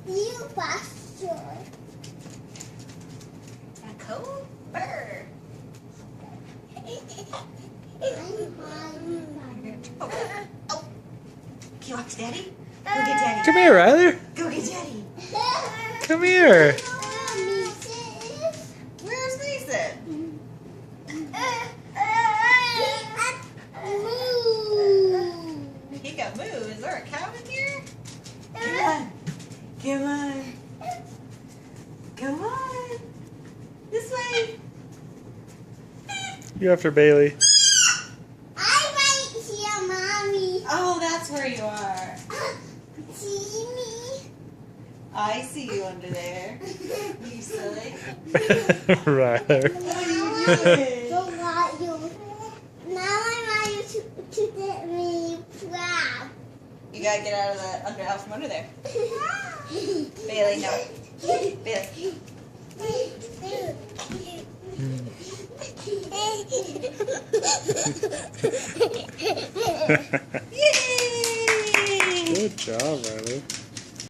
You faster. A Cooper. Oh. Can you watch Daddy? Go get Daddy. Come here, Ryler. Go get Daddy. Come here. Where's Mason? He got moo. Is there a cow in here? Come on. Come on. Come on. This way. You after Bailey. I might see mommy. Oh, that's where you are. See me? I see you under there. You silly. Ryler. What are you doing? So what you? Now I want you to get me proud. You gotta get out of out from under there. Bailey, no. Bailey. Yay! Good job, Ryler.